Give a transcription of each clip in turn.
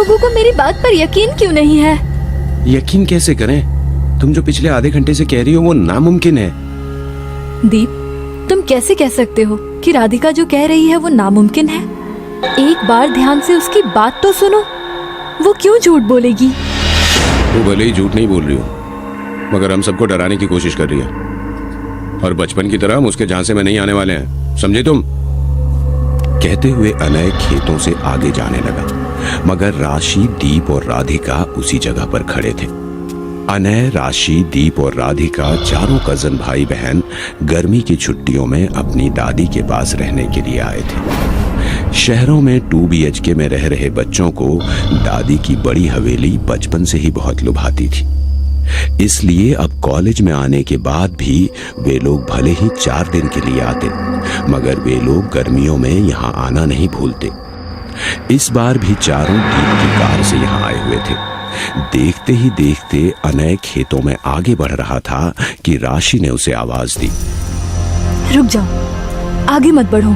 लोगों को मेरी बात पर यकीन क्यों नहीं है? यकीन कैसे करें? तुम जो पिछले आधे घंटे से कह रही हो वो नामुमकिन है। दीप, तुम कैसे कह सकते हो कि राधिका जो कह रही है वो नामुमकिन है? एक बार ध्यान से उसकी बात तो सुनो। वो क्यों झूठ बोलेगी? वो भले ही झूठ नहीं बोल रही हो, मगर हम सबको डराने की कोशिश कर रही है। और बचपन की तरह हम उसके झांसे में नहीं आने वाले हैं, समझे तुम? कहते हुए अनय खेतों से आगे जाने लगा, मगर राशि, दीप और राधिका उसी जगह पर खड़े थे। अनय, राशि, दीप और राधिका चारों कजन भाई बहन गर्मी की छुट्टियों में अपनी दादी के पास रहने के लिए आए थे। शहरों में 2 BHK में रह रहे बच्चों को दादी की बड़ी हवेली बचपन से ही बहुत लुभाती थी। इसलिए अब कॉलेज में आने के बाद भी वे लोग भले ही 4 दिन के लिए आते, मगर वे लोग गर्मियों में यहाँ आना नहीं भूलते। इस बार भी चारों दीप की कार से यहाँ आए हुए थे। देखते ही देखते अनय खेतों में आगे बढ़ रहा था कि राशि ने उसे आवाज दी, रुक जाओ, आगे मत बढ़ो।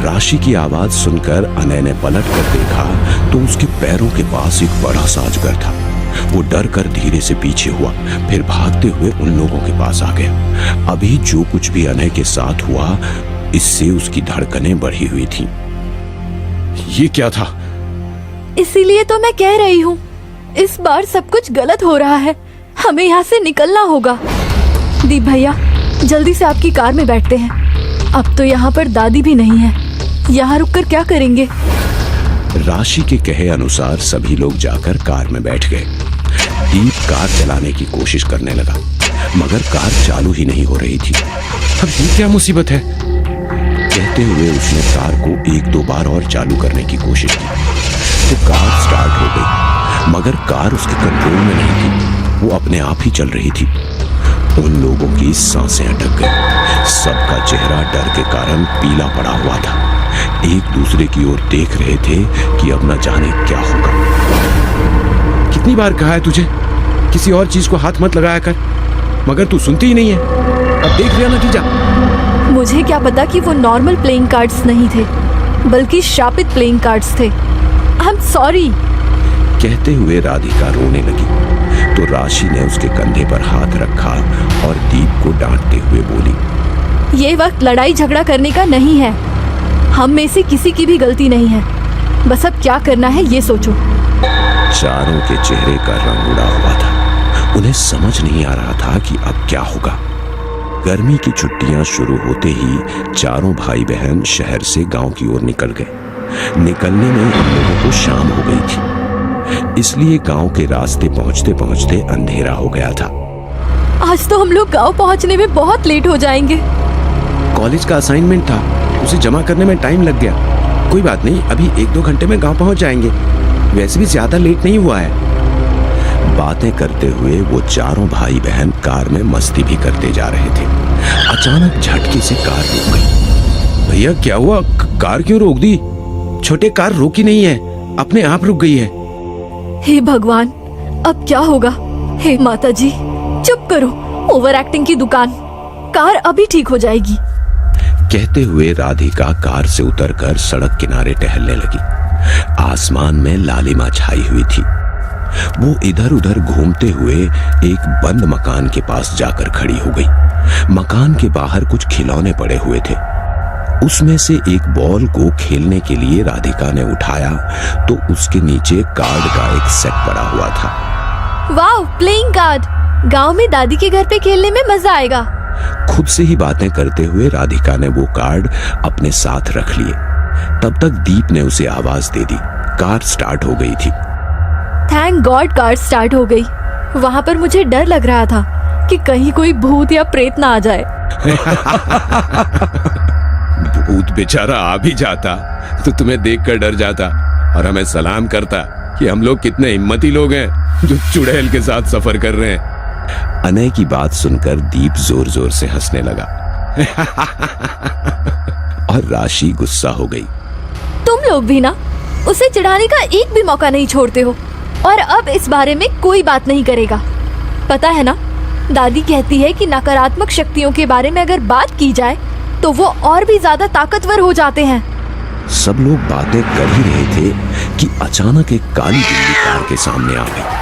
राशि की आवाज सुनकर अनय ने पलट कर देखा तो उसके पैरों के पास एक बड़ा सा अजगर था। वो डर कर धीरे से पीछे हुआ, फिर भागते हुए उन लोगों के पास आ गया। अभी जो कुछ भी अनय के साथ हुआ, इससे उसकी धड़कनें बढ़ी हुई थीं। ये क्या था? इसीलिए तो मैं कह रही हूँ, इस बार सब कुछ गलत हो रहा है। हमें यहाँ से निकलना होगा। दीप भैया, जल्दी से आपकी कार में बैठते हैं। अब तो यहाँ पर दादी भी नहीं है, यहाँ रुककर क्या करेंगे? राशि के कहे अनुसार सभी लोग जाकर कार में बैठ गए। दीप कार चलाने की कोशिश करने लगा, मगर कार चालू ही नहीं हो रही थी। अब ये क्या मुसीबत है? कहते हुए उसने कार को 1-2 बार और चालू करने की कोशिश की तो कार स्टार्ट हो गई, मगर कार उसके कंट्रोल में नहीं थी। वो अपने आप ही चल रही थी। उन लोगों की सांसें अटक गई। सबका चेहरा डर के कारण पीला पड़ा हुआ था। एक दूसरे की ओर देख रहे थे कि अब न जाने क्या होगा। कितनी बार कहा है तुझे किसी और चीज को हाथ मत लगाया कर, मगर तू सुनती ही नहीं है। अब देख लिया नतीजा। मुझे क्या पता कि वो नॉर्मल प्लेइंग कार्ड्स नहीं थे, बल्कि शापित प्लेइंग कार्ड्स थे। I am sorry. कहते हुए राधिका रोने लगी तो राशि ने उसके कंधे पर हाथ रखा और दीप को डांटते हुए बोली, ये वक्त लड़ाई झगड़ा करने का नहीं है। हम में से किसी की भी गलती नहीं है। बस अब क्या करना है ये सोचो। चारों के चेहरे का रंग उड़ा हुआ था। उन्हें समझ नहीं आ रहा था कि अब क्या होगा। गर्मी की छुट्टियां शुरू होते ही चारों भाई बहन शहर से गांव की ओर निकल गए। निकलने में उन लोगों को शाम हो गई थी, इसलिए गांव के रास्ते पहुंचते पहुंचते अंधेरा हो गया था। आज तो हम लोग गांव पहुंचने में बहुत लेट हो जाएंगे। कॉलेज का असाइनमेंट था, उसे जमा करने में टाइम लग गया। कोई बात नहीं, अभी 1-2 घंटे में गांव पहुंच जाएंगे। वैसे भी ज्यादा लेट नहीं हुआ है। बातें करते हुए वो चारों भाई बहन कार में मस्ती भी करते जा रहे थे। अचानक झटके से कार रुक गई। भैया क्या हुआ? कार क्यों रोक दी? छोटे, कार रुकी नहीं है, अपने आप रुक गई है। हे भगवान, अब क्या होगा? हे माता जी, चुप करो। ओवर एक्टिंग की दुकान। कार अभी ठीक हो जाएगी। कहते हुए राधिका कार से उतरकर सड़क किनारे टहलने लगी। आसमान में लालिमा छाई हुई थी। वो इधर उधर घूमते हुए एक बंद मकान के पास जाकर खड़ी हो गई। मकान के बाहर कुछ खिलौने पड़े हुए थे। उसमें से एक बॉल को खेलने के लिए राधिका ने उठाया तो उसके नीचे कार्ड का एक सेट पड़ा हुआ था। वाह, प्लेइंग कार्ड। गांव में दादी के घर पे खेलने में मजा आएगा। खुद से ही बातें करते हुए राधिका ने वो कार्ड अपने साथ रख लिए। तब तक दीप ने उसे आवाज दे दी। कार स्टार्ट हो गई थी। थैंक गॉड कार स्टार्ट हो गई। वहाँ पर मुझे डर लग रहा था कि कहीं कोई भूत या प्रेत ना आ जाए। भूत बेचारा आ भी जाता तो तुम्हें देखकर डर जाता और हमें सलाम करता कि हम लोग कितने हिम्मती लोग हैं जो चुड़ैल के साथ सफर कर रहे हैं। अनय की बात सुनकर दीप जोर जोर से हंसने लगा और राशि गुस्सा हो गई। तुम लोग भी ना उसे चिढ़ाने का एक भी मौका नहीं छोड़ते हो, और अब इस बारे में कोई बात नहीं करेगा। पता है ना, दादी कहती है कि नकारात्मक शक्तियों के बारे में अगर बात की जाए तो वो और भी ज्यादा ताकतवर हो जाते हैं। सब लोग बातें कर ही रहे थे कि अचानक एक काली बिल्ली कार के सामने आ गई।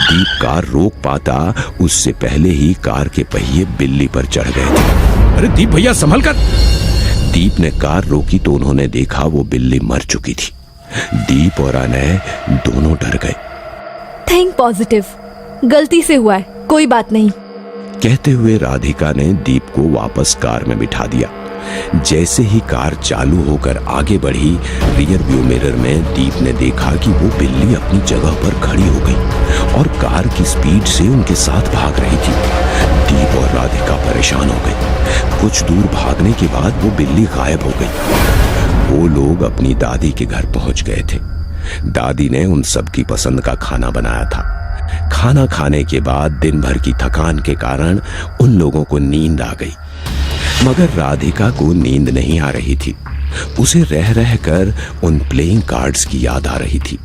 दीप कार रोक पाता उससे पहले ही कार के पहिए बिल्ली पर चढ़ गए थे। अरे दीप भैया संभल कर। दीप ने कार रोकी तो उन्होंने देखा वो बिल्ली मर चुकी थी। दीप और अनय दोनों डर गए। थिंक पॉजिटिव, गलती से हुआ है, कोई बात नहीं। कहते हुए राधिका ने दीप को वापस कार में बिठा दिया। जैसे ही कार चालू होकर आगे बढ़ी, रियर व्यू मिरर में दीप ने देखा कि वो बिल्ली अपनी जगह पर खड़ी हो गई और कार की स्पीड से उनके साथ भाग रही थी। दीप और राधिका परेशान हो गए। कुछ दूर भागने के बाद वो बिल्ली गायब हो गई। वो लोग अपनी दादी के घर पहुंच गए थे। दादी ने उन सबकी पसंद का खाना बनाया था। खाना खाने के बाद दिन भर की थकान के कारण उन लोगों को नींद आ गई, मगर राधिका को नींद नहीं आ रही थी। उसे रह रह कर उन प्लेइंग कार्ड्स की याद आ रही थी।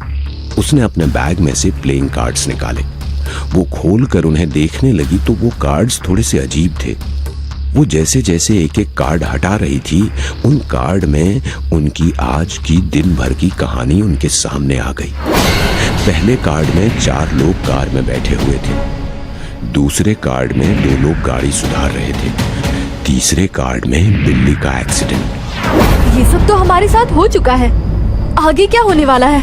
उसने अपने बैग में से प्लेइंग कार्ड्स निकाले। वो खोलकर उन्हें देखने लगी तो वो कार्ड्स थोड़े से अजीब थे। वो जैसे जैसे एक एक कार्ड हटा रही थी, उन कार्ड में उनकी आज की दिन भर की कहानी उनके सामने आ गई। पहले कार्ड में 4 लोग कार में बैठे हुए थे। दूसरे कार्ड में 2 लोग गाड़ी सुधार रहे थे। तीसरे कार्ड में बिल्ली का एक्सीडेंट। ये सब तो हमारे साथ हो चुका है, आगे क्या होने वाला है?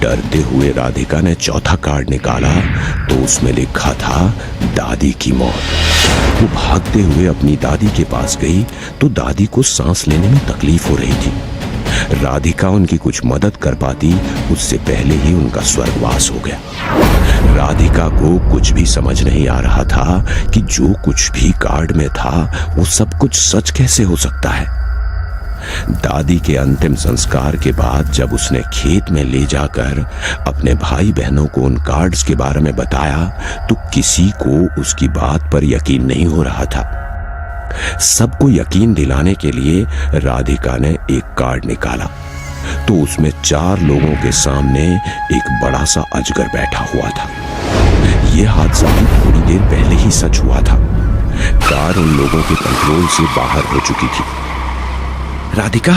डरते हुए राधिका ने चौथा कार्ड निकाला तो उसमें लिखा था दादी की मौत। वो भागते हुए अपनी दादी के पास गई तो दादी को सांस लेने में तकलीफ हो रही थी। राधिका उनकी कुछ मदद कर पाती उससे पहले ही उनका स्वर्गवास हो गया। राधिका को कुछ भी समझ नहीं आ रहा था कि जो कुछ भी कार्ड में था वो सब कुछ सच कैसे हो सकता है। दादी के अंतिम संस्कार के बाद जब उसने खेत में ले जाकर अपने भाई बहनों को उन कार्ड्स के बारे में बताया तो किसी को उसकी बात पर यकीन नहीं हो रहा था। सबको यकीन दिलाने के लिए राधिका ने एक कार्ड निकाला तो उसमें 4 लोगों के सामने एक बड़ा सा अजगर बैठा हुआ था। यह हादसा भी थोड़ी देर पहले ही सच हुआ था। कार उन लोगों के कंट्रोल से बाहर हो चुकी थी। राधिका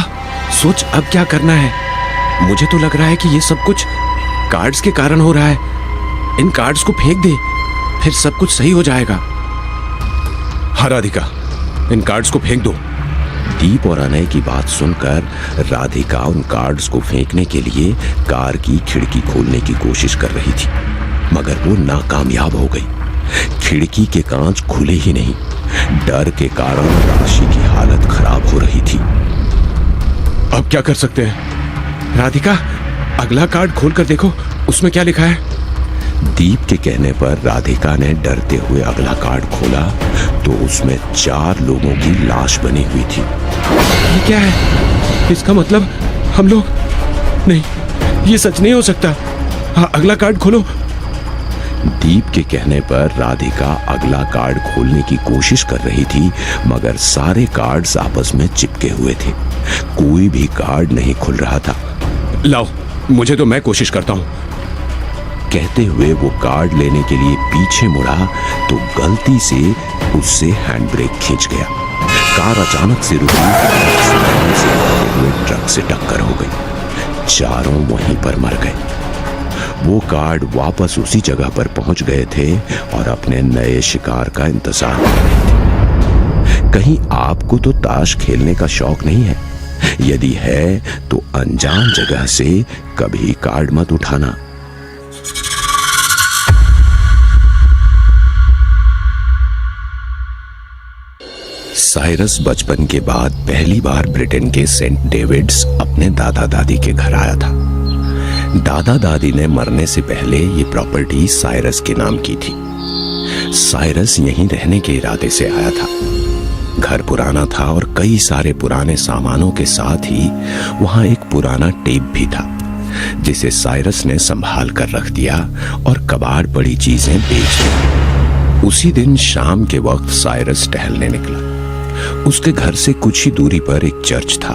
सोच अब क्या करना है। मुझे तो लग रहा है कि ये सब कुछ कार्ड्स के कारण हो रहा है। इन कार्ड्स को फेंक दे, फिर सब कुछ सही हो जाएगा। हाँ राधिका, इन कार्ड्स को फेंक दो। दीप और अनय की बात सुनकर राधिका उन कार्ड्स को फेंकने के लिए कार की खिड़की खोलने की कोशिश कर रही थी, मगर वो नाकामयाब हो गई। खिड़की के कांच खुले ही नहीं। डर के कारण राशि की हालत खराब हो रही थी। अब क्या कर सकते हैं? राधिका, अगला कार्ड खोलकर देखो, उसमें क्या लिखा है। दीप के कहने पर राधिका ने डरते हुए अगला कार्ड खोला तो उसमें 4 लोगों की लाश बनी हुई थी। ये क्या है? इसका मतलब हम लोग नहीं, ये सच नहीं हो सकता। हाँ, अगला कार्ड खोलो। दीप के कहने पर राधिका अगला कार्ड खोलने की कोशिश कर रही थी, मगर सारे कार्ड्स आपस में चिपके हुए थे। कोई भी कार्ड नहीं खुल रहा था। लाओ, मुझे तो मैं कोशिश करता हूं। कहते हुए वो कार्ड लेने के लिए पीछे मुड़ा तो गलती से उससे हैंड ब्रेक खींच गया। कार अचानक से रुकी, सामने से आते हुए ट्रक से टक्कर हो गई। चारों वहीं पर मर गए। वो कार्ड वापस उसी जगह पर पहुंच गए थे और अपने नए शिकार का इंतजार कर रहे थे। कहीं आपको तो ताश खेलने का शौक नहीं है? यदि है तो अनजान जगह से कभी कार्ड मत उठाना। साइरस बचपन के बाद पहली बार ब्रिटेन के सेंट डेविड्स अपने दादा दादी के घर आया था। दादा दादी ने मरने से पहले ये प्रॉपर्टी साइरस के नाम की थी। साइरस यहीं रहने के इरादे से आया था। घर पुराना था और कई सारे पुराने सामानों के साथ ही वहां एक पुराना टेप भी था, जिसे साइरस ने संभाल कर रख दिया और कबाड़ पड़ी चीजें बेच दी। उसी दिन शाम के वक्त साइरस टहलने निकला। उसके घर से कुछ ही दूरी पर एक चर्च था।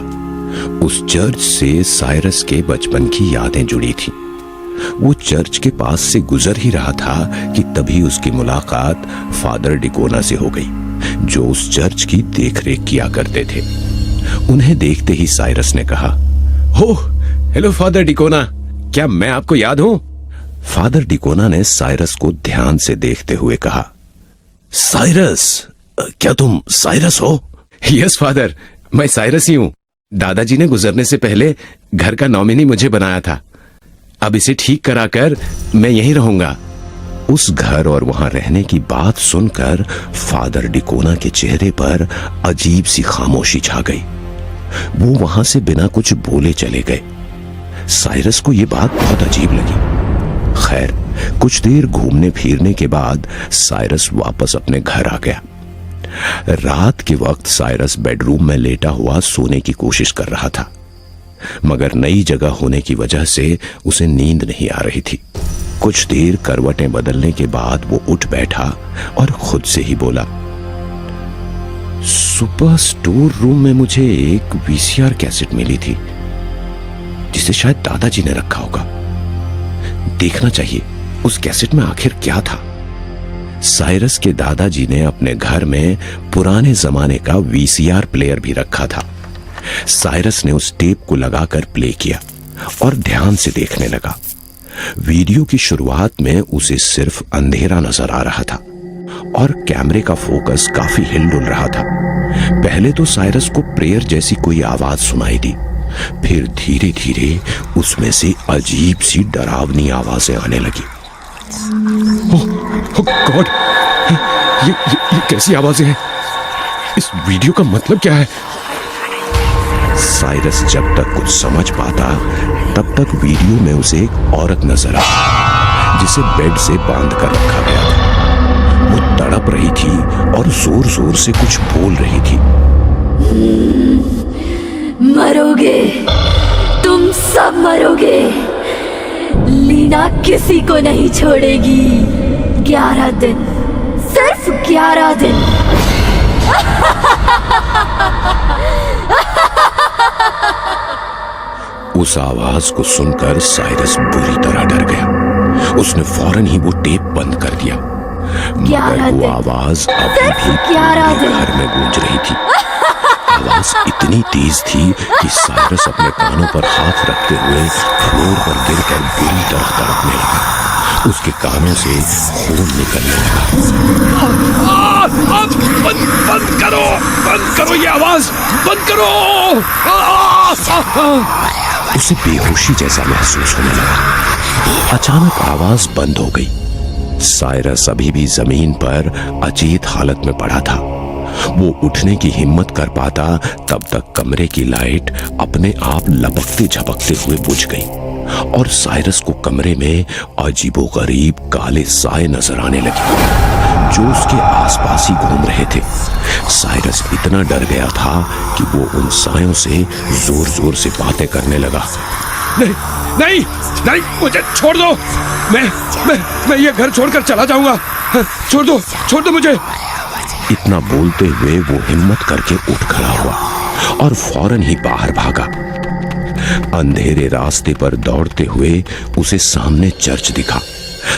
उस चर्च से साइरस के बचपन की यादें जुड़ी थी। वो चर्च के पास से गुजर ही रहा था कि तभी उसकी मुलाकात फादर डिकोना से हो गई, जो उस चर्च की देखरेख किया करते थे। उन्हें देखते ही साइरस ने कहा, हो, हेलो फादर डिकोना, क्या मैं आपको याद हूं? फादर डिकोना ने साइरस को ध्यान से देखते हुए कहा, साइरस, क्या तुम साइरस हो? यस फादर, मैं साइरस ही हूं। दादाजी ने गुजरने से पहले घर का नॉमिनी मुझे बनाया था। अब इसे ठीक कराकर मैं यहीं रहूंगा। उस घर और वहां रहने की बात सुनकर फादर डिकोना के चेहरे पर अजीब सी खामोशी छा गई। वो वहां से बिना कुछ बोले चले गए। साइरस को यह बात बहुत अजीब लगी। खैर, कुछ देर घूमने फिरने के बाद साइरस वापस अपने घर आ गया। रात के वक्त साइरस बेडरूम में लेटा हुआ सोने की कोशिश कर रहा था, मगर नई जगह होने की वजह से उसे नींद नहीं आ रही थी। कुछ देर करवटें बदलने के बाद वो उठ बैठा और खुद से ही बोला, सुबह स्टोर रूम में मुझे एक वीसीआर कैसेट मिली थी, जिसे शायद दादाजी ने रखा होगा। देखना चाहिए उस कैसेट में आखिर क्या था। साइरस के दादाजी ने अपने घर में पुराने जमाने का वीसीआर प्लेयर भी रखा था। साइरस ने उस टेप को लगाकर प्ले किया और ध्यान से देखने लगा। वीडियो की शुरुआत में उसे सिर्फ अंधेरा नजर आ रहा था और कैमरे का फोकस काफी हिलडुल रहा था। पहले तो साइरस को प्रेयर जैसी कोई आवाज सुनाई दी, फिर धीरे धीरे उसमें से अजीब सी डरावनी आवाजें आने लगी। ओह गॉड, ये कैसी आवाजें हैं? इस वीडियो का मतलब क्या है? साइरस जब तक कुछ समझ पाता तब तक वीडियो में उसे एक औरत नजर आई, जिसे बेड से बांध कर रखा गया था। वो तड़प रही थी और जोर जोर से कुछ बोल रही थी। मरोगे, तुम सब मरोगे। लीना किसी को नहीं छोड़ेगी। 11 दिन, सिर्फ 11 दिन। उस आवाज को सुनकर साइरस बुरी तरह डर गया। उसने फौरन ही वो टेप बंद कर दिया, मगर वो आवाज अभी भी पूरे घर में गूंज रही थी। आवाज इतनी तेज थी कि साइरस अपने कानों पर हाथ रखते हुए फ्लोर पर गिरकर बुरी तरह तड़पने लगा। उसके कानों से खून निकलने लगा। बंद करो ये आवाज, बंद करो। उसे बेहोशी जैसा महसूस होने लगा। अचानक आवाज बंद हो गई। साइरस अभी भी जमीन पर अचेत हालत में पड़ा था। वो उठने की हिम्मत कर पाता तब तक कमरे की लाइट अपने आप लपकते झपकते हुए बुझ गई और साइरस को कमरे में अजीबोगरीब काले साए नजर आने लगे, जो उसके आसपास ही घूम रहे थे। साइरस इतना डर गया था कि वो उन सायों से जोर जोर से बातें करने लगा। नहीं नहीं नहीं, मुझे छोड़ दो। मैं ये घर छोड़कर चला जाऊंगा। छोड़ दो मुझे। इतना बोलते हुए वो हिम्मत करके उठ खड़ा हुआ और फौरन ही बाहर भागा। अंधेरे रास्ते पर दौड़ते हुए उसे सामने चर्च दिखा।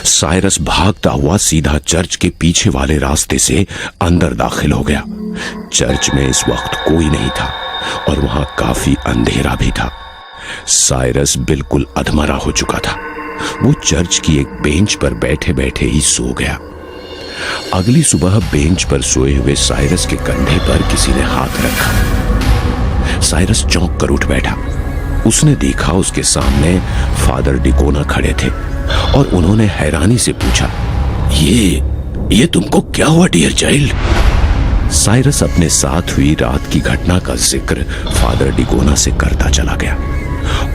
साइरस भागता हुआ सीधा चर्च के पीछे वाले रास्ते से अंदर दाखिल हो गया। चर्च में इस वक्त कोई नहीं था और वहां काफी अंधेरा भी था। साइरस बिल्कुल अधमरा हो चुका था। वो चर्च की एक बेंच पर बैठे बैठे ही सो गया। अगली सुबह बेंच पर सोए हुए साइरस के कंधे पर किसी ने हाथ रखा। साइरस चौंक कर उठ बैठा। उसने देखा उसके सामने फादर डिकोना खड़े थे और उन्होंने हैरानी से पूछा, ये तुमको क्या हुआ डियर चाइल्ड? साइरस अपने साथ हुई रात की घटना का जिक्र फादर डिकोना से करता चला गया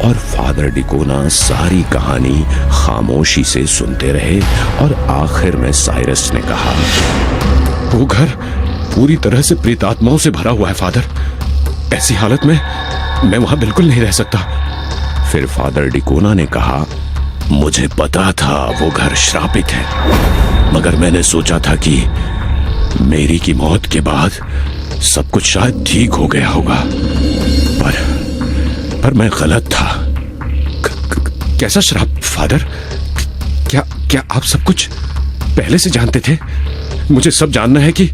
और फादर डिकोना सारी कहानी खामोशी से सुनते रहे और आखिर में साइरस ने कहा, वो घर पूरी तरह से प्रेतात्माओं से भरा हुआ है फादर। ऐसी हालत में मैं वहां बिल्कुल नहीं रह सकता। फिर फादर डिकोना ने कहा, मुझे पता था वो घर श्रापित है, मगर मैंने सोचा था कि मेरी की मौत के बाद सब कुछ शायद ठीक हो गया होगा, पर मैं गलत था। कैसा श्राप फादर? क्या आप सब कुछ पहले से जानते थे? मुझे सब जानना है कि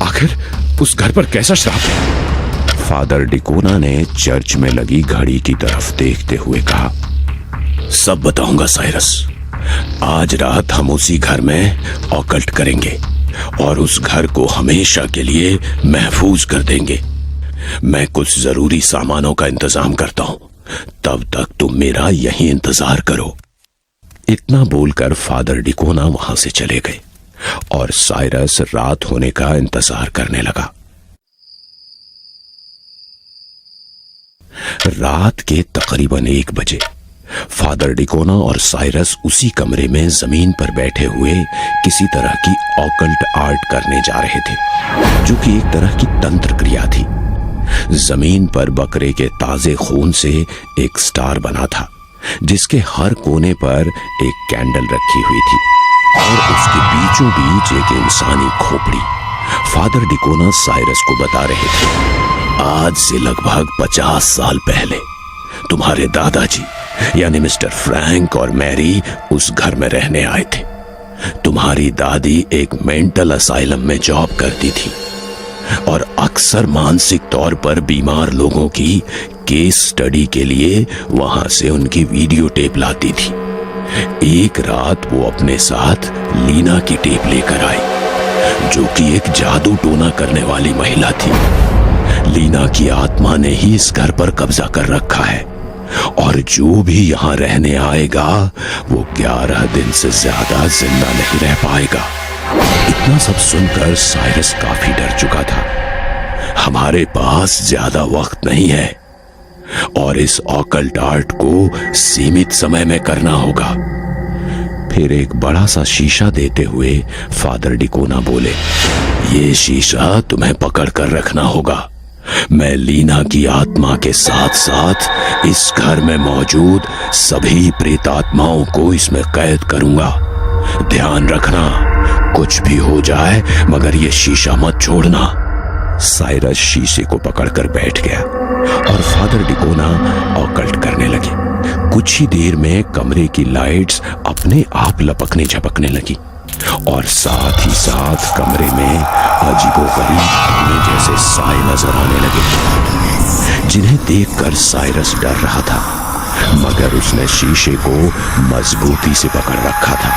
आखिर उस घर पर कैसा श्राप है। फादर डिकोना ने चर्च में लगी घड़ी की तरफ देखते हुए कहा, सब बताऊंगा साइरस। आज रात हम उसी घर में ऑकल्ट करेंगे और उस घर को हमेशा के लिए महफूज कर देंगे। मैं कुछ जरूरी सामानों का इंतजाम करता हूं, तब तक तुम मेरा यहीं इंतजार करो। इतना बोलकर फादर डिकोना वहां से चले गए और साइरस रात होने का इंतजार करने लगा। रात के तकरीबन 1 बजे फादर डिकोना और साइरस उसी कमरे में जमीन पर बैठे हुए किसी तरह की ऑकल्ट आर्ट करने जा रहे थे, जो कि एक तरह की तंत्र क्रिया थी। जमीन पर बकरे के ताजे खून से एक स्टार बना था, जिसके हर कोने पर एक कैंडल रखी हुई थी और उसके बीचों बीच एक इंसानी खोपड़ी। फादर डिकोना साइरस को बता रहे थे, आज से लगभग 50 साल पहले तुम्हारे दादाजी यानी मिस्टर फ्रैंक और मैरी उस घर में रहने आए थे। तुम्हारी दादी एक मेंटल असाइलम में जॉब करती थी और अक्सर मानसिक तौर पर बीमार लोगों की केस स्टडी के लिए वहां से उनकी वीडियो टेप लाती थी। एक रात वो अपने साथ लीना की टेप लेकर आई, जो कि एक जादू टोना करने वाली महिला थी। लीना की आत्मा ने ही इस घर पर कब्जा कर रखा है और जो भी यहां रहने आएगा वो 11 दिन से ज्यादा जिंदा नहीं रह पाएगा। इतना सब सुनकर साइरस काफी डर चुका था। हमारे पास ज्यादा वक्त नहीं है और इस ऑकल्ट आर्ट को सीमित समय में करना होगा। फिर एक बड़ा सा शीशा देते हुए फादर डिकोना बोले, ये शीशा तुम्हें पकड़ कर रखना होगा। मैं लीना की आत्मा के साथ साथ इस घर में मौजूद सभी प्रेतात्माओं को इसमें कैद करूंगा। ध्यान रखना, कुछ भी हो जाए मगर ये शीशा मत छोड़ना। साइरस शीशे को पकड़कर बैठ गया और फादर डिकोना ऑकल्ट करने लगे। कुछ ही देर में कमरे की लाइट्स अपने आप लपकने झपकने लगी और साथ ही साथ कमरे में अजीबोगरीब धुएं जैसे साए नजर आने लगे, जिन्हें देखकर साइरस डर रहा था, मगर उसने शीशे को मजबूती से पकड़ रखा था।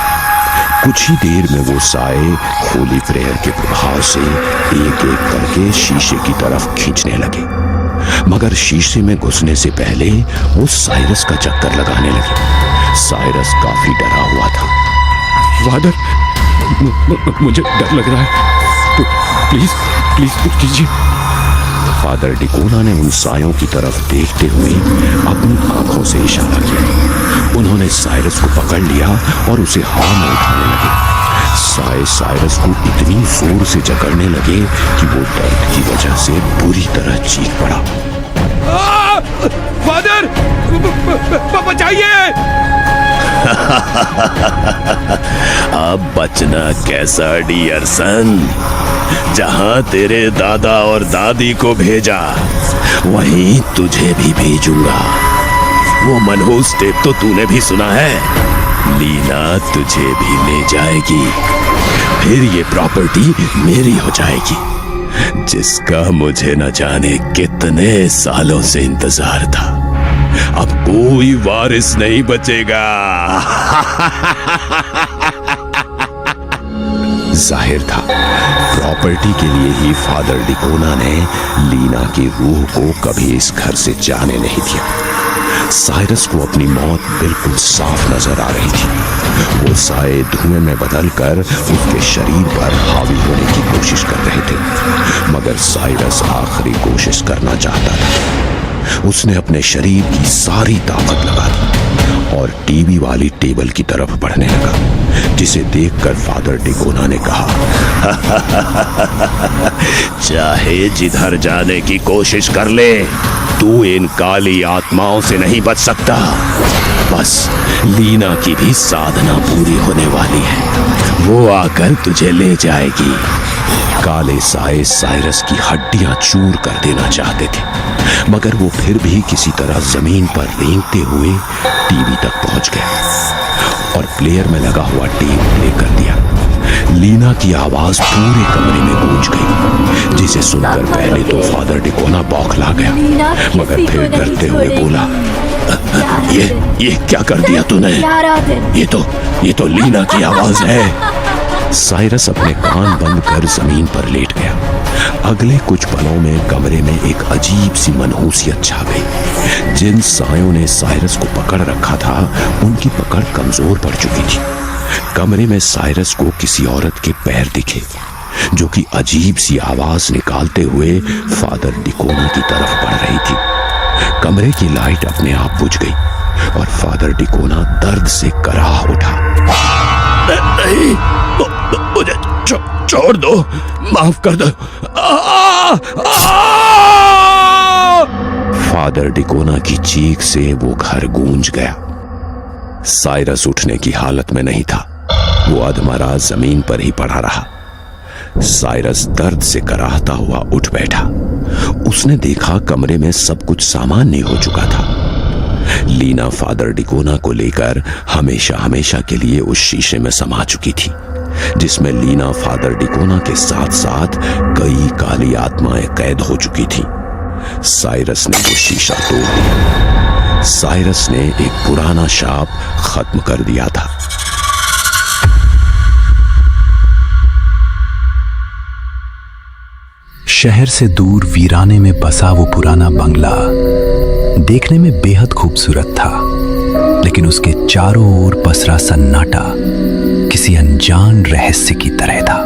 कुछ ही देर में वो साए होली प्रेयर के प्रभाव से एक एक करके शीशे की तरफ खींचने लगे, मगर शीशे में घुसने से पहले वो साइरस का चक्कर लगाने लगे। साइरस काफी डरा हुआ था। फादर, मुझे डर लग रहा है, तो प्लीज प्लीज कुछ कीजिए। फादर डिकोना ने उन सायों की तरफ देखते हुए अपनी आंखों से इशारा किया। उन्होंने साइरस को पकड़ लिया और उसे हवा में उठाने लगे। साए साइरस को इतनी जोर से जकड़ने लगे कि वो दर्द की वजह से बुरी तरह चीख पड़ा। फादर, बचाइए! अब बचना कैसा डियर सन? जहां तेरे दादा और दादी को भेजा वहीं तुझे भी भेजूंगा। वो मनहूस टेप तो तूने भी सुना है। लीना तुझे भी ले जाएगी, फिर ये प्रॉपर्टी मेरी हो जाएगी, जिसका मुझे न जाने कितने सालों से इंतजार था। अब कोई वारिस नहीं बचेगा। जाहिर था प्रॉपर्टी के लिए ही फादर डिकोना ने लीना की रूह को कभी इस घर से जाने नहीं दिया। साइरस को अपनी मौत बिल्कुल साफ नजर आ रही थी। वो साए धुएं में बदलकर उसके शरीर पर हावी होने की कोशिश कर रहे थे, मगर साइरस आखिरी कोशिश करना चाहता था। उसने अपने शरीर की सारी ताकत लगा दी और टीवी वाली टेबल की तरफ बढ़ने लगा, जिसे देखकर फादर डिकोना ने कहा, चाहे जिधर जाने की कोशिश कर ले, तू इन काली आत्माओं से नहीं बच सकता। बस लीना की भी साधना पूरी होने वाली है, वो आकर तुझे ले जाएगी। काले साए साइरस की हड्डियां चूर कर देना चाहते थे, मगर वो फिर भी किसी तरह जमीन पर रेंगते हुए टीवी तक पहुंच गया और प्लेयर में लगा हुआ टेप प्ले कर दिया। लीना की आवाज पूरे कमरे में गूंज गई, जिसे सुनकर पहले तो फादर डिकोना बौखला गया, मगर फिर डरते हुए बोला, ये क्या कर दिया तूने? ये तो लीना की आवाज है। साइरस अपने कान बंद कर जमीन पर लेट गया। अगले कुछ पलों में कमरे में एक अजीब सी मनहूसियत छा गई। जिन सायों ने साइरस को पकड़ रखा था, उनकी पकड़ कमजोर पड़ चुकी थी। कमरे में साइरस को किसी औरत के पैर दिखे, जो कि अजीब सी आवाज निकालते हुए फादर डिकोना की तरफ बढ़ रही थी। कमरे की लाइट अपने आप बुझ गई और फादर डिकोना दर्द से कराह उठा। नहीं, मुझे छोड़ दो, माफ कर दो। फादर डिकोना की चीख से वो घर गूंज गया। साइरस उठने की हालत में नहीं था। वो अधमरा जमीन पर ही पड़ा रहा। साइरस दर्द से कराहता हुआ उठ बैठा। उसने देखा कमरे में सब कुछ सामान्य हो चुका था। लीना फादर डिकोना को लेकर हमेशा हमेशा के लिए उस शीशे में समा चुकी थी, जिसमें लीना फादर डिकोना के साथ साथ कई काली आत्माएं कैद हो चुकी थी। साइरस ने वो शीशा तोड़ दिया। साइरस ने एक पुराना शाप खत्म कर दिया था। शहर से दूर वीराने में बसा वो पुराना बंगला देखने में बेहद खूबसूरत था, लेकिन उसके चारों ओर पसरा सन्नाटा किसी अनजान रहस्य की तरह था।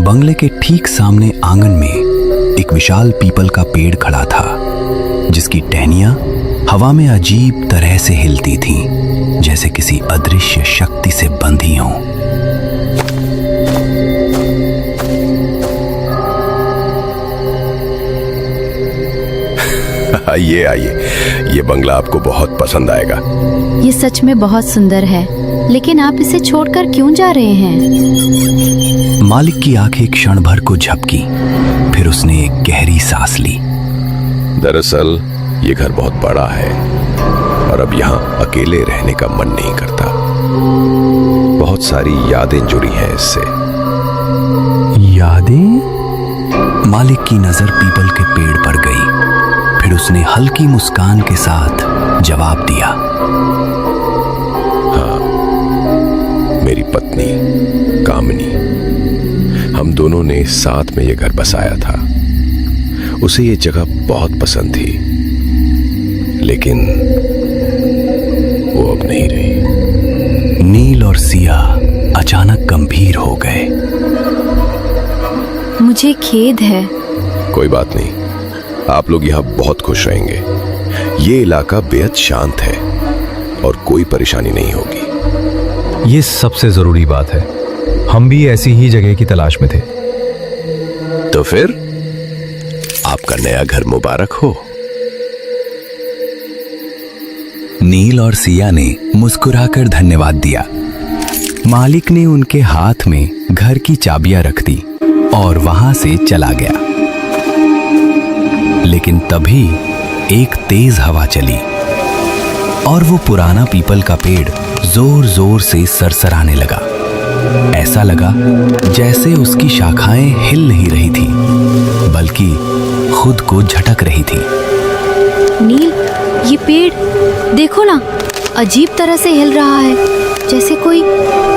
बंगले के ठीक सामने आंगन में एक विशाल पीपल का पेड़ खड़ा था, जिसकी टहनियां हवा में अजीब तरह से हिलती थीं, जैसे किसी अदृश्य शक्ति से बंधी हों। आइए आइए, ये बंगला आपको बहुत पसंद आएगा। ये सच में बहुत सुंदर है, लेकिन आप इसे छोड़कर क्यों जा रहे हैं? मालिक की आंखें क्षण भर को झपकी, फिर उसने एक गहरी सांस ली। दरअसल ये घर बहुत बड़ा है और अब यहाँ अकेले रहने का मन नहीं करता। बहुत सारी यादें जुड़ी हैं इससे। यादें? मालिक की नजर पीपल के पेड़ पर गई, फिर उसने हल्की मुस्कान के साथ जवाब दिया, हाँ, मेरी पत्नी कामनी, हम दोनों ने साथ में ये घर बसाया था। उसे ये जगह बहुत पसंद थी, लेकिन वो अब नहीं रही। नील और सिया अचानक गंभीर हो गए। मुझे खेद है। कोई बात नहीं, आप लोग यहाँ बहुत खुश रहेंगे। ये इलाका बेहद शांत है और कोई परेशानी नहीं होगी। ये सबसे जरूरी बात है। हम भी ऐसी ही जगह की तलाश में थे। तो फिर आपका नया घर मुबारक हो। नील और सिया ने मुस्कुराकर धन्यवाद दिया। मालिक ने उनके हाथ में घर की चाबियां रख दी और वहां से चला गया। लेकिन तभी एक तेज हवा चली और वो पुराना पीपल का पेड़ जोर जोर से सरसराने लगा। ऐसा लगा जैसे उसकी शाखाएं हिल नहीं रही थी, बल्कि खुद को झटक रही थी। नील, ये पेड़ देखो ना, अजीब तरह से हिल रहा है, जैसे कोई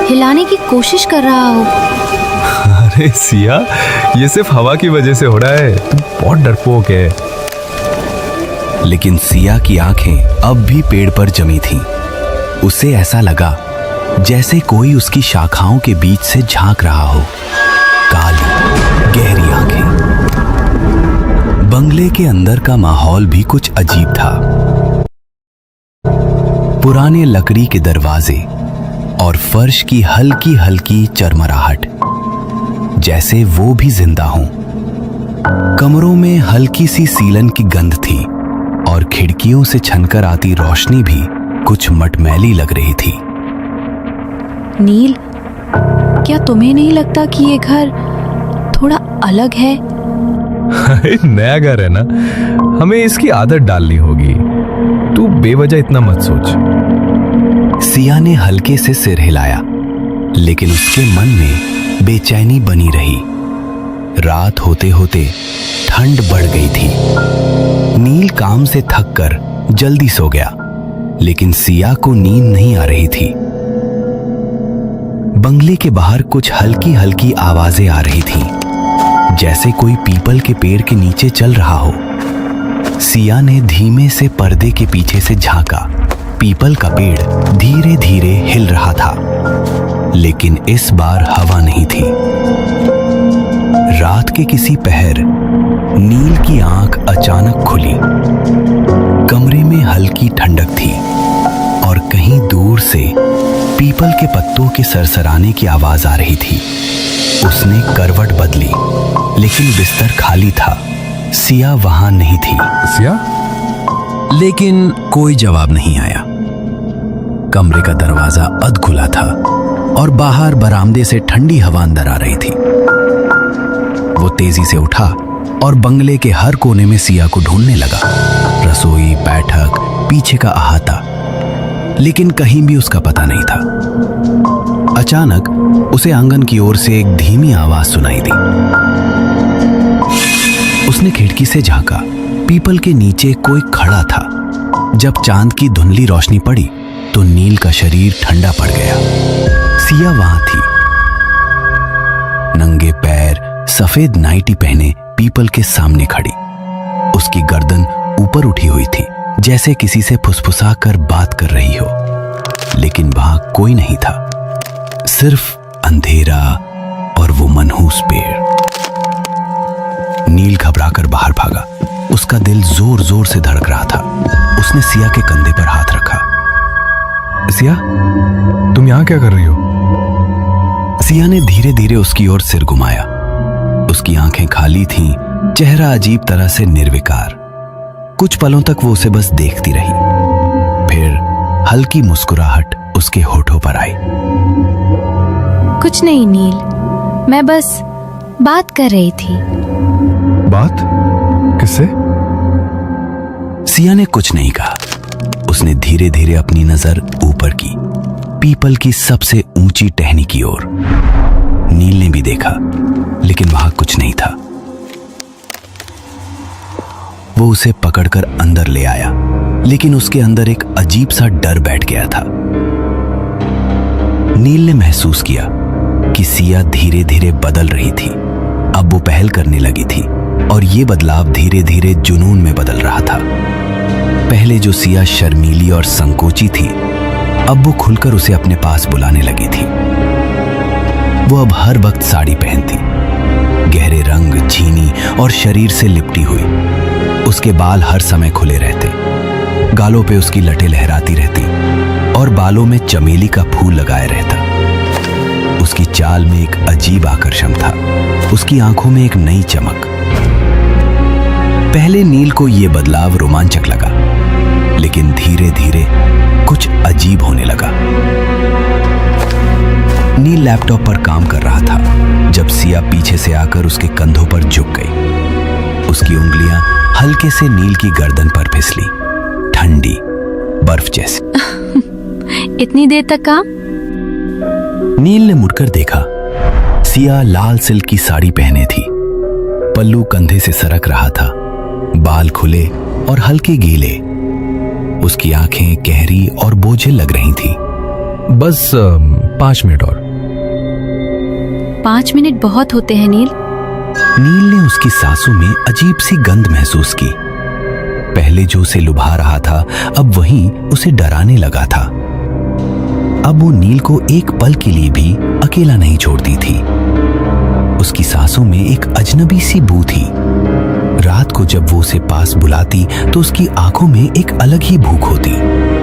हिलाने की कोशिश कर रहा हो। अरे सिया, ये सिर्फ हवा की वजह से हो रहा है। तुम बहुत डरपोक है। लेकिन सिया की आंखें अब भी पेड़ पर जमी थीं। उसे ऐसा लगा जैसे कोई उसकी शाखाओं के बीच से झांक रहा हो। काली गहरी आंखें। बंगले के अंदर का माहौल भी कुछ अजीब था। पुराने लकड़ी के दरवाजे और फर्श की हल्की हल्की चरमराहट, जैसे वो भी जिंदा हों। कमरों में हल्की सी सीलन की गंध थी और खिड़कियों से छनकर आती रोशनी भी कुछ मटमैली लग रही थी। नील, क्या तुम्हें नहीं लगता कि ये घर थोड़ा अलग है? नया घर है ना, हमें इसकी आदत डालनी होगी। तू बेवजह इतना मत सोच। सिया ने हल्के से सिर हिलाया। लेकिन उसके मन में बेचैनी बनी रही। रात होते होते ठंड बढ़ गई थी। नील काम से थककर जल्दी सो गया, लेकिन सिया को नींद नहीं आ रही थी। बंगले के बाहर कुछ हल्की हल्की आवाजें आ रही थीं, जैसे कोई पीपल के पेड़ के नीचे चल रहा हो। सिया ने धीमे से पर्दे के पीछे से झांका। पीपल का पेड़ धीरे धीरे हिल रहा था, लेकिन इस बार हवा नहीं थी। रात के किसी पहर नील की आंख अचानक खुली। कमरे में हल्की ठंडक थी और कहीं दूर से पीपल के पत्तों के सरसराने की आवाज आ रही थी। उसने करवट बदली, लेकिन बिस्तर खाली था। सिया वहां नहीं थी। सिया? लेकिन कोई जवाब नहीं आया। कमरे का दरवाजा अध खुला था और बाहर बरामदे से ठंडी हवा अंदर आ रही थी। वो तेजी से उठा और बंगले के हर कोने में सिया को ढूंढने लगा। रसोई, बैठक, पीछे का अहाता, लेकिन कहीं भी उसका पता नहीं था। अचानक उसे आंगन की ओर से एक धीमी आवाज सुनाई दी। उसने खिड़की से झांका। पीपल के नीचे कोई खड़ा था। जब चांद की धुंधली रोशनी पड़ी तो नील का शरीर ठंडा पड़ गया। सिया वहां थी, नंगे पैर, सफेद नाइटी पहने, पीपल के सामने खड़ी। उसकी गर्दन ऊपर उठी हुई थी, जैसे किसी से फुसफुसा कर बात कर रही हो, लेकिन वहां कोई नहीं था, सिर्फ अंधेरा और वो मनहूस पेड़। नील घबराकर बाहर भागा। उसका दिल जोर जोर से धड़क रहा था। उसने सिया के कंधे पर हाथ रखा। सिया, तुम यहां क्या कर रही हो? सिया ने धीरे धीरे उसकी ओर सिर घुमाया। उसकी आंखें खाली थीं, चेहरा अजीब तरह से निर्विकार। कुछ पलों तक वो उसे बस देखती रही, फिर हल्की मुस्कुराहट उसके होठों पर आई। कुछ नहीं नील, मैं बस बात कर रही थी। बात? किससे? सिया ने कुछ नहीं कहा। उसने धीरे धीरे अपनी नजर ऊपर की, पीपल की सबसे ऊंची टहनी की ओर। नील ने भी देखा, लेकिन वहां कुछ नहीं था। वो उसे पकड़कर अंदर ले आया, लेकिन उसके अंदर एक अजीब सा डर बैठ गया था। नील ने महसूस किया कि सिया धीरे धीरे बदल रही थी। अब वो पहल करने लगी थी और ये बदलाव धीरे धीरे जुनून में बदल रहा था। पहले जो सिया शर्मीली और संकोची थी, अब वो खुलकर उसे अपने पास बुलाने लगी थी। वो अब हर वक्त साड़ी पहनती, गहरे रंग, झीनी और शरीर से लिपटी हुई। उसके बाल हर समय खुले रहते, गालों पे उसकी लटें लहराती रहती और बालों में चमेली का फूल लगाए रहता। उसकी चाल में एक अजीब आकर्षण था, उसकी आंखों में एक नई चमक। पहले नील को यह बदलाव रोमांचक लगा, लेकिन धीरे धीरे कुछ अजीब होने लगा। नील लैपटॉप पर काम कर रहा था जब सिया पीछे से आकर उसके कंधों पर झुक गई। उसकी उंगलियां हल्के से नील की गर्दन पर फिसली, ठंडी बर्फ जैसी। इतनी देर तक काम? नील ने मुड़कर देखा। सिया लाल सिल्क की साड़ी पहने थी, पल्लू कंधे से सरक रहा था, बाल खुले और हल्के गीले। उसकी आंखें गहरी और बोझिल लग रही थी। बस 5 मिनट और। 5 मिनट बहुत होते हैं नील। नील ने उसकी सांसों में अजीब सी गंध महसूस की। पहले जो उसे लुभा रहा था, अब वहीं उसे डराने लगा था। अब वो नील को एक पल के लिए भी अकेला नहीं छोड़ती थी। उसकी सांसों में एक अजनबी सी बू थी। रात को जब वो उसे पास बुलाती तो उसकी आंखों में एक अलग ही भूख होती,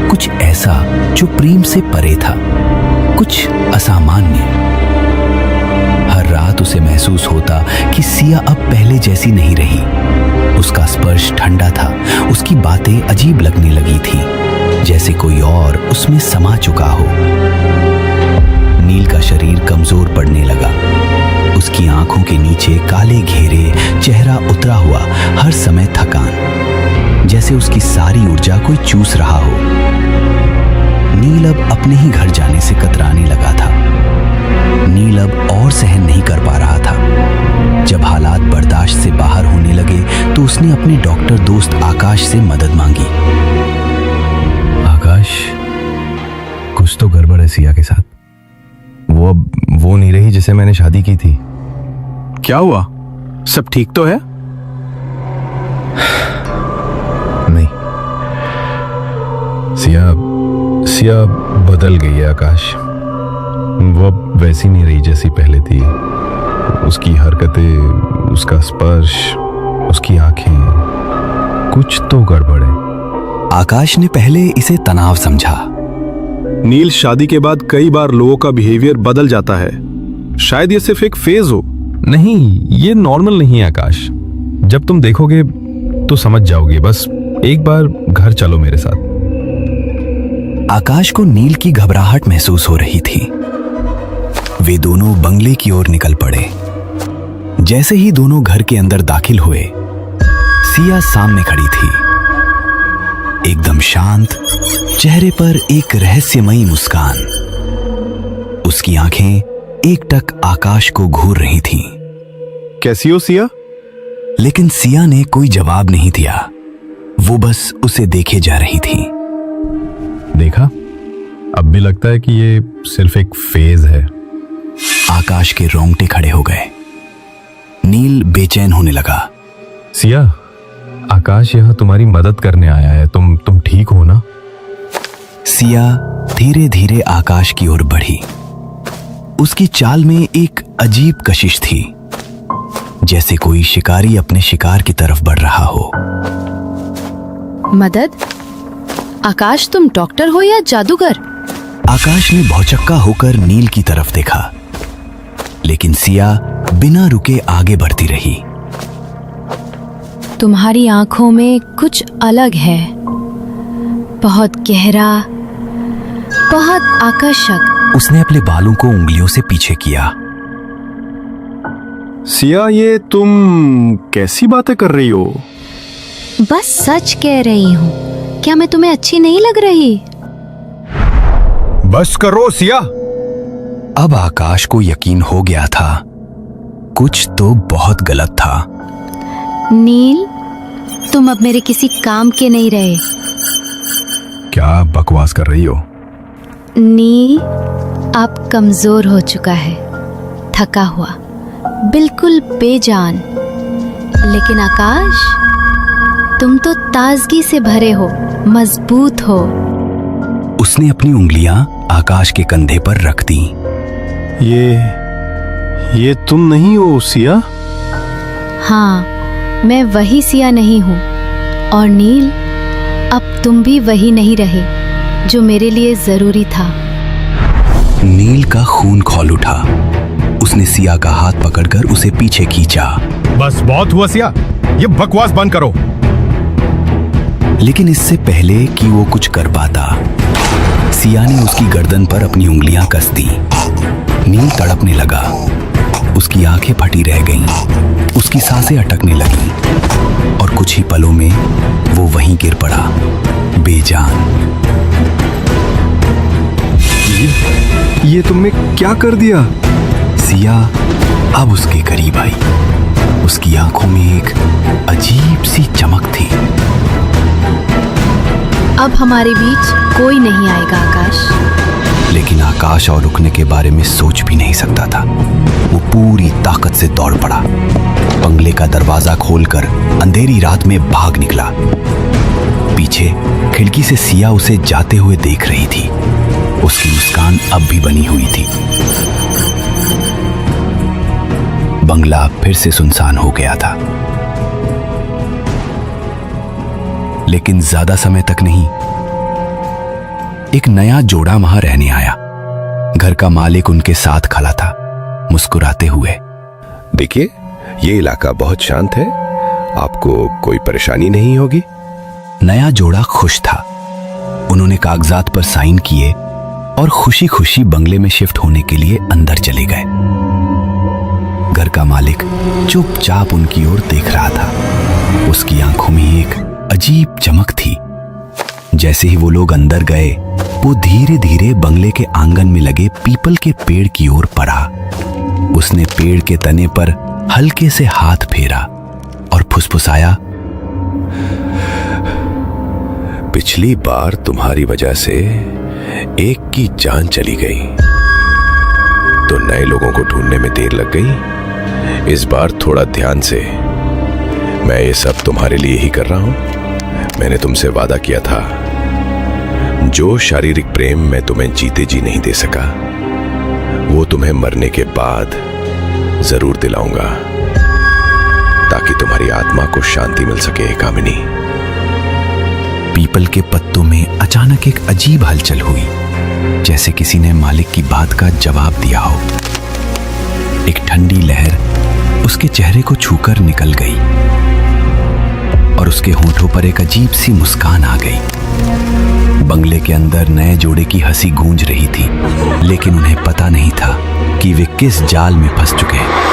कुछ ऐसा जो प्रेम से परे था, कुछ असामान्य। हर रात उसे महसूस होता कि सिया अब पहले जैसी नहीं रही। उसका स्पर्श ठंडा था, उसकी बातें अजीब लगने लगी थी, जैसे कोई और उसमें समा चुका हो। नील का शरीर कमजोर पड़ने लगा। उसकी आंखों के नीचे काले घेरे, चेहरा उतरा हुआ, हर समय थकान, जैसे उसकी सारी ऊर्जा कोई चूस रहा हो। नील अब अपने ही घर जाने से कतराने लगा था। नील अब और सहन नहीं कर पा रहा था। जब हालात बर्दाश्त से बाहर होने लगे तो उसने अपने डॉक्टर दोस्त आकाश से मदद मांगी। आकाश, कुछ तो गड़बड़ है सिया के साथ। वो अब वो नहीं रही जिसे मैंने शादी की थी। क्या हुआ? सब ठीक तो है? नहीं, सिया बदल गई है आकाश। वो अब वैसी नहीं रही जैसी पहले थी। उसकी हरकतें, उसका स्पर्श, उसकी आंखें, कुछ तो गड़बड़ है। आकाश ने पहले इसे तनाव समझा। नील, शादी के बाद कई बार लोगों का बिहेवियर बदल जाता है। शायद ये सिर्फ एक फेज हो। नहीं, ये नॉर्मल नहीं है आकाश। जब तुम देखोगे तो समझ जाओगे। बस एक बार घर चलो मेरे साथ। आकाश को नील की घबराहट महसूस हो रही थी। वे दोनों बंगले की ओर निकल पड़े। जैसे ही दोनों घर के अंदर दाखिल हुए, सिया सामने खड़ी थी, एकदम शांत, चेहरे पर एक रहस्यमयी मुस्कान। उसकी आंखें एकटक आकाश को घूर रही थीं। कैसी हो सिया? लेकिन सिया ने कोई जवाब नहीं दिया। वो बस उसे देखे जा रही थी। देखा, अब भी लगता है कि ये सिर्फ एक फेज है। आकाश के रोंगटे खड़े हो गए। नील बेचैन होने लगा। सिया, आकाश यहाँ तुम्हारी मदद करने आया है। तुम ठीक हो ना? सिया धीरे धीरे आकाश की ओर बढ़ी। उसकी चाल में एक अजीब कशिश थी, जैसे कोई शिकारी अपने शिकार की तरफ बढ़ रहा हो। मदद? आकाश, तुम डॉक्टर हो या जादूगर? आकाश ने भौचक्का होकर नील की तरफ देखा, लेकिन सिया बिना रुके आगे बढ़ती रही। तुम्हारी आंखों में कुछ अलग है, बहुत गहरा, बहुत आकर्षक। उसने अपने बालों को उंगलियों से पीछे किया। सिया, ये तुम कैसी बातें कर रही हो? बस सच कह रही हूँ। क्या मैं तुम्हें अच्छी नहीं लग रही? बस करो सिया। अब आकाश को यकीन हो गया था, कुछ तो बहुत गलत था। नील, तुम अब मेरे किसी काम के नहीं रहे। क्या बकवास कर रही हो? नील अब कमजोर हो चुका है, थका हुआ, बिल्कुल बेजान। लेकिन आकाश, तुम तो ताजगी से भरे हो, मजबूत हो। उसने अपनी उंगलियां आकाश के कंधे पर रख दी। ये तुम नहीं हो सिया? हाँ, मैं वही सिया नहीं हूँ। और नील, अब तुम भी वही नहीं रहे जो मेरे लिए जरूरी था। नील का खून खौल उठा। उसने सिया का हाथ पकड़कर उसे पीछे खींचा। बस बहुत हुआ सिया, ये बकवास बंद करो। लेकिन इससे पहले कि वो कुछ कर पाता, सिया ने उसकी गर्दन पर अपनी उंगलियां कस दी। नील तड़पने लगा। उसकी आंखें फटी रह गईं, उसकी सांसें अटकने लगीं और कुछ ही पलों में वो वहीं गिर पड़ा, बेजान। ये तुमने क्या कर दिया? सिया अब उसके करीब आई। उसकी आंखों में एक अजीब सी चमक थी। अब हमारे बीच कोई नहीं आएगा आकाश। लेकिन आकाश और रुकने के बारे में सोच भी नहीं सकता था। वो पूरी ताकत से दौड़ पड़ा, बंगले का दरवाजा खोलकर अंधेरी रात में भाग निकला। पीछे खिड़की से सिया उसे जाते हुए देख रही थी। उसकी मुस्कान अब भी बनी हुई थी। बंगला फिर से सुनसान हो गया था, लेकिन ज्यादा समय तक नहीं। एक नया जोड़ा वहां रहने आया। घर का मालिक उनके साथ खड़ा था, मुस्कुराते हुए। देखिए, ये इलाका बहुत शांत है, आपको कोई परेशानी नहीं होगी। नया जोड़ा खुश था। उन्होंने कागजात पर साइन किए और खुशी खुशी बंगले में शिफ्ट होने के लिए अंदर चले गए। घर का मालिक चुपचाप उनकी ओर देख रहा था। उसकी आंखों में एक अजीब चमक थी। जैसे ही वो लोग अंदर गए, वो धीरे धीरे बंगले के आंगन में लगे पीपल के पेड़ की ओर बढ़ा। उसने पेड़ के तने पर हल्के से हाथ फेरा और फुसफुसाया, पिछली बार तुम्हारी वजह से एक की जान चली गई, तो नए लोगों को ढूंढने में देर लग गई। इस बार थोड़ा ध्यान से। मैं ये सब तुम्हारे लिए ही कर रहा हूं। मैंने तुमसे वादा किया था, जो शारीरिक प्रेम मैं तुम्हें जीते जी नहीं दे सका, वो तुम्हें मरने के बाद जरूर दिलाऊंगा, ताकि तुम्हारी आत्मा को शांति मिल सके। कामिनी। पीपल के पत्तों में अचानक एक अजीब हलचल हुई, जैसे किसी ने मालिक की बात का जवाब दिया हो। एक ठंडी लहर उसके चेहरे को छूकर निकल गई और उसके होंठों पर एक अजीब सी मुस्कान आ गई। बंगले के अंदर नए जोड़े की हंसी गूंज रही थी, लेकिन उन्हें पता नहीं था कि वे किस जाल में फंस चुके हैं।